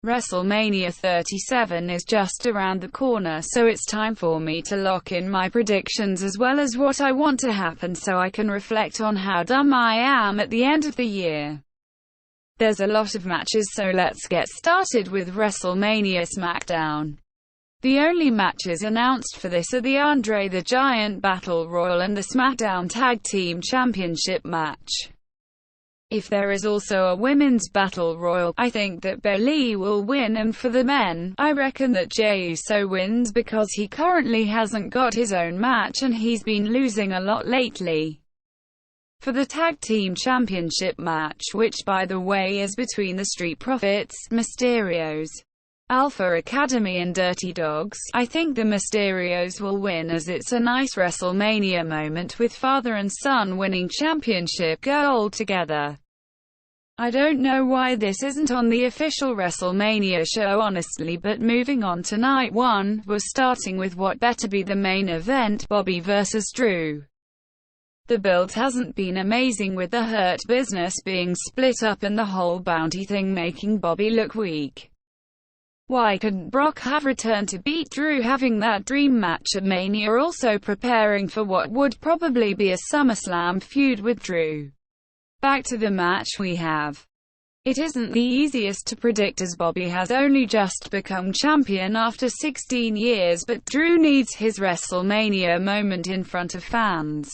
WrestleMania 37 is just around the corner, so it's time for me to lock in my predictions as well as what I want to happen so I can reflect on how dumb I am at the end of the year. There's a lot of matches, so let's get started with WrestleMania SmackDown. The only matches announced for this are the Andre the Giant Battle Royal and the SmackDown Tag Team Championship match. If there is also a Women's Battle Royal, I think that Bayley will win, and for the men, I reckon that Jey Uso wins because he currently hasn't got his own match and he's been losing a lot lately. For the Tag Team Championship match, which by the way is between the Street Profits, Mysterios, Alpha Academy and Dirty Dogs, I think the Mysterios will win as it's a nice WrestleMania moment with father and son winning championship gold together. I don't know why this isn't on the official WrestleMania show honestly, but moving on to night one, we're starting with what better be the main event, Bobby vs. Drew. The build hasn't been amazing with the Hurt Business being split up and the whole bounty thing making Bobby look weak. Why couldn't Brock have returned to beat Drew, having that dream match at Mania, also preparing for what would probably be a SummerSlam feud with Drew? Back to the match we have. It isn't the easiest to predict as Bobby has only just become champion after 16 years, but Drew needs his WrestleMania moment in front of fans.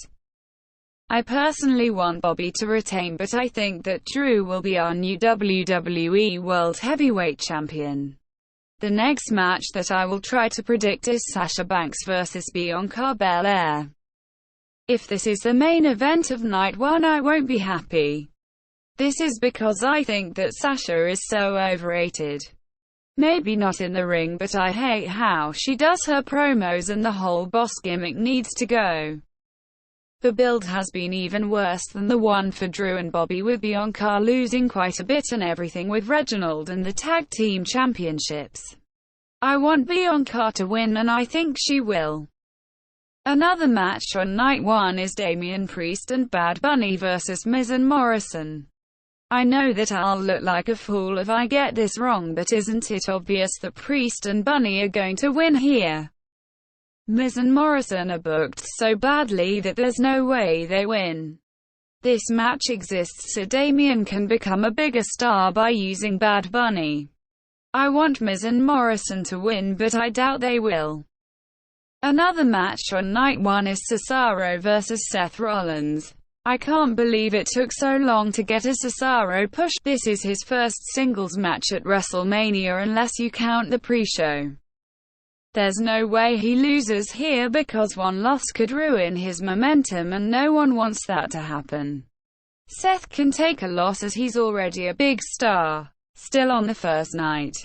I personally want Bobby to retain, but I think that Drew will be our new WWE World Heavyweight Champion. The next match that I will try to predict is Sasha Banks vs. Bianca Belair. If this is the main event of night one, I won't be happy. This is because I think that Sasha is so overrated. Maybe not in the ring, but I hate how she does her promos and the whole boss gimmick needs to go. The build has been even worse than the one for Drew and Bobby, with Bianca losing quite a bit and everything with Reginald and the Tag Team Championships. I want Bianca to win, and I think she will. Another match on night one is Damian Priest and Bad Bunny vs. Miz and Morrison. I know that I'll look like a fool if I get this wrong, but isn't it obvious that Priest and Bunny are going to win here? Miz and Morrison are booked so badly that there's no way they win. This match exists so Damian can become a bigger star by using Bad Bunny. I want Miz and Morrison to win, but I doubt they will. Another match on night one is Cesaro vs. Seth Rollins. I can't believe it took so long to get a Cesaro push. This is his first singles match at WrestleMania unless you count the pre-show. There's no way he loses here because one loss could ruin his momentum and no one wants that to happen. Seth can take a loss as he's already a big star. Still on the first night,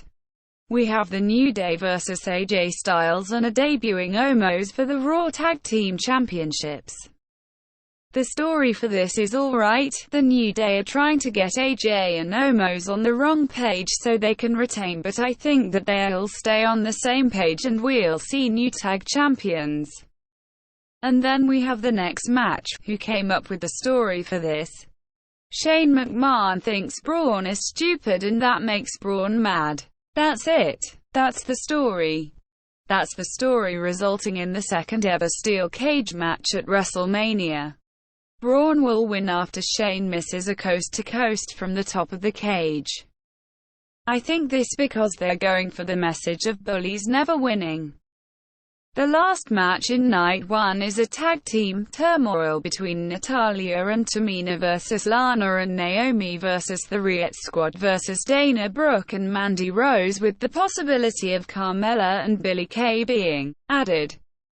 we have the New Day vs. AJ Styles and a debuting Omos for the Raw Tag Team Championships. The story for this is alright. The New Day are trying to get AJ and Omos on the wrong page so they can retain, but I think that they'll stay on the same page and we'll see new tag champions. And then we have the next match. Who came up with the story for this? Shane McMahon thinks Braun is stupid and that makes Braun mad. That's it. That's the story. That's the story, resulting in the second ever steel cage match at WrestleMania. Braun will win after Shane misses a coast-to-coast from the top of the cage. I think this because they're going for the message of bullies never winning. The last match in night one is a tag team turmoil between Natalya and Tamina vs. Lana and Naomi vs. the Riot Squad vs. Dana Brooke and Mandy Rose, with the possibility of Carmella and Billie Kay being added.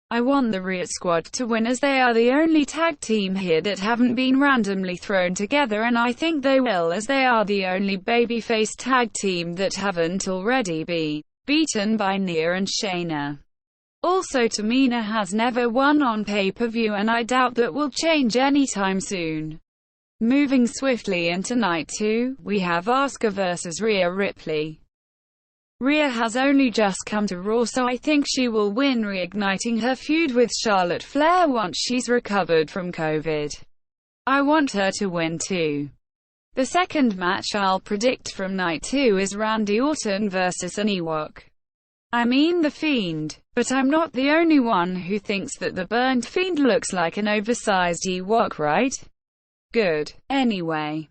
I want the Riot Squad to win as they are the only tag team here that haven't been randomly thrown together, and I think they will as they are the only babyface tag team that haven't already been beaten by Nia and Shayna. Also, Tamina has never won on pay-per-view and I doubt that will change anytime soon. Moving swiftly into night two, we have Asuka vs. Rhea Ripley. Rhea has only just come to Raw, so I think she will win, reigniting her feud with Charlotte Flair once she's recovered from COVID. I want her to win too. The second match I'll predict from Night 2 is Randy Orton versus an Ewok. I mean The Fiend. But I'm not the only one who thinks that the burnt Fiend looks like an oversized Ewok, right? Good. Anyway,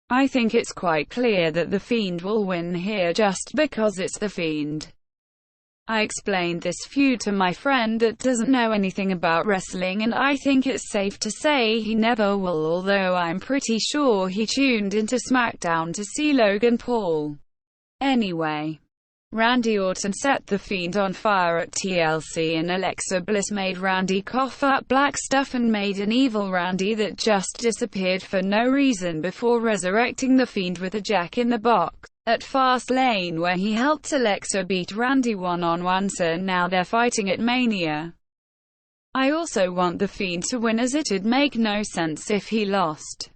I think it's quite clear that The Fiend will win here just because it's The Fiend. I explained this feud to my friend that doesn't know anything about wrestling, and I think it's safe to say he never will, although I'm pretty sure he tuned into SmackDown to see Logan Paul. Anyway, Randy Orton set The Fiend on fire at TLC, and Alexa Bliss made Randy cough up black stuff and made an evil Randy that just disappeared for no reason before resurrecting The Fiend with a Jack-in-the-Box at Fastlane, where he helped Alexa beat Randy one-on-one, so now they're fighting at Mania. I also want The Fiend to win, as it'd make no sense if he lost.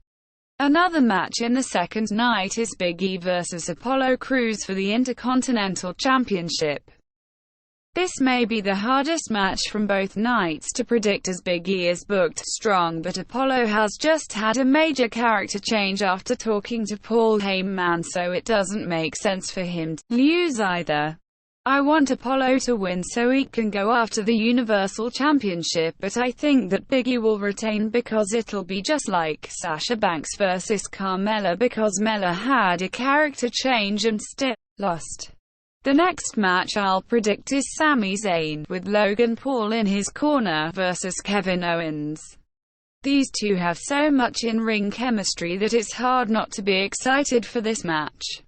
Another match in the second night is Big E vs Apollo Crews for the Intercontinental Championship. This may be the hardest match from both nights to predict, as Big E is booked strong, but Apollo has just had a major character change after talking to Paul Heyman, so it doesn't make sense for him to lose either. I want Apollo to win so he can go after the Universal Championship, but I think that Big E will retain because it'll be just like Sasha Banks versus Carmella, because Mella had a character change and still lost. The next match I'll predict is Sami Zayn, with Logan Paul in his corner, versus Kevin Owens. These two have so much in-ring chemistry that it's hard not to be excited for this match.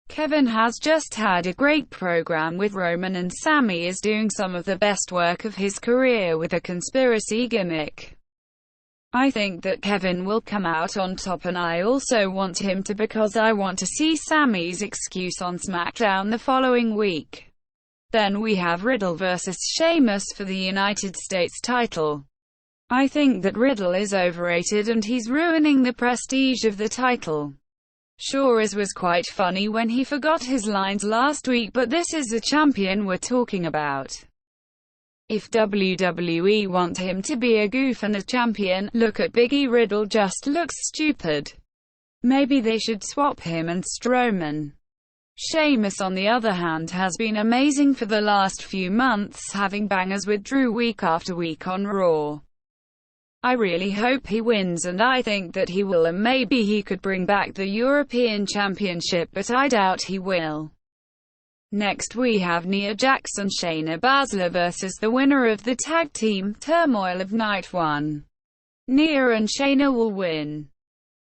Kevin has just had a great program with Roman, and Sami is doing some of the best work of his career with a conspiracy gimmick. I think that Kevin will come out on top, and I also want him to, because I want to see Sami's excuse on SmackDown the following week. Then we have Riddle versus Sheamus for the United States title. I think that Riddle is overrated and he's ruining the prestige of the title. Sure, it was quite funny when he forgot his lines last week, but this is the champion we're talking about. If WWE want him to be a goof and a champion, look at Big E. Riddle just looks stupid. Maybe they should swap him and Strowman. Sheamus, on the other hand, has been amazing for the last few months, having bangers with Drew week after week on Raw. I really hope he wins, and I think that he will, and maybe he could bring back the European Championship, but I doubt he will. Next we have Nia Jax and Shayna Baszler versus the winner of the Tag Team Turmoil of Night 1. Nia and Shayna will win.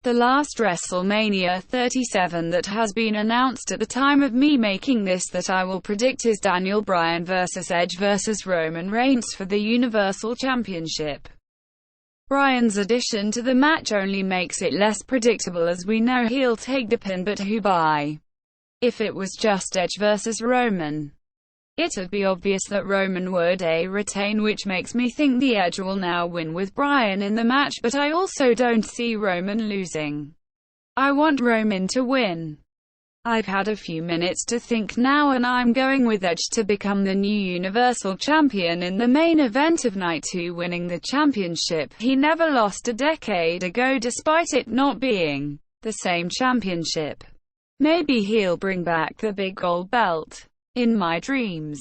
The last WrestleMania 37 that has been announced at the time of me making this that I will predict is Daniel Bryan versus Edge versus Roman Reigns for the Universal Championship. Bryan's addition to the match only makes it less predictable, as we know he'll take the pin, but who by? If it was just Edge versus Roman, it'd be obvious that Roman would retain, which makes me think the Edge will now win with Bryan in the match, but I also don't see Roman losing. I want Roman to win. I've had a few minutes to think now, and I'm going with Edge to become the new Universal Champion in the main event of Night 2, winning the championship he never lost a decade ago, despite it not being the same championship. Maybe he'll bring back the big gold belt. In my dreams,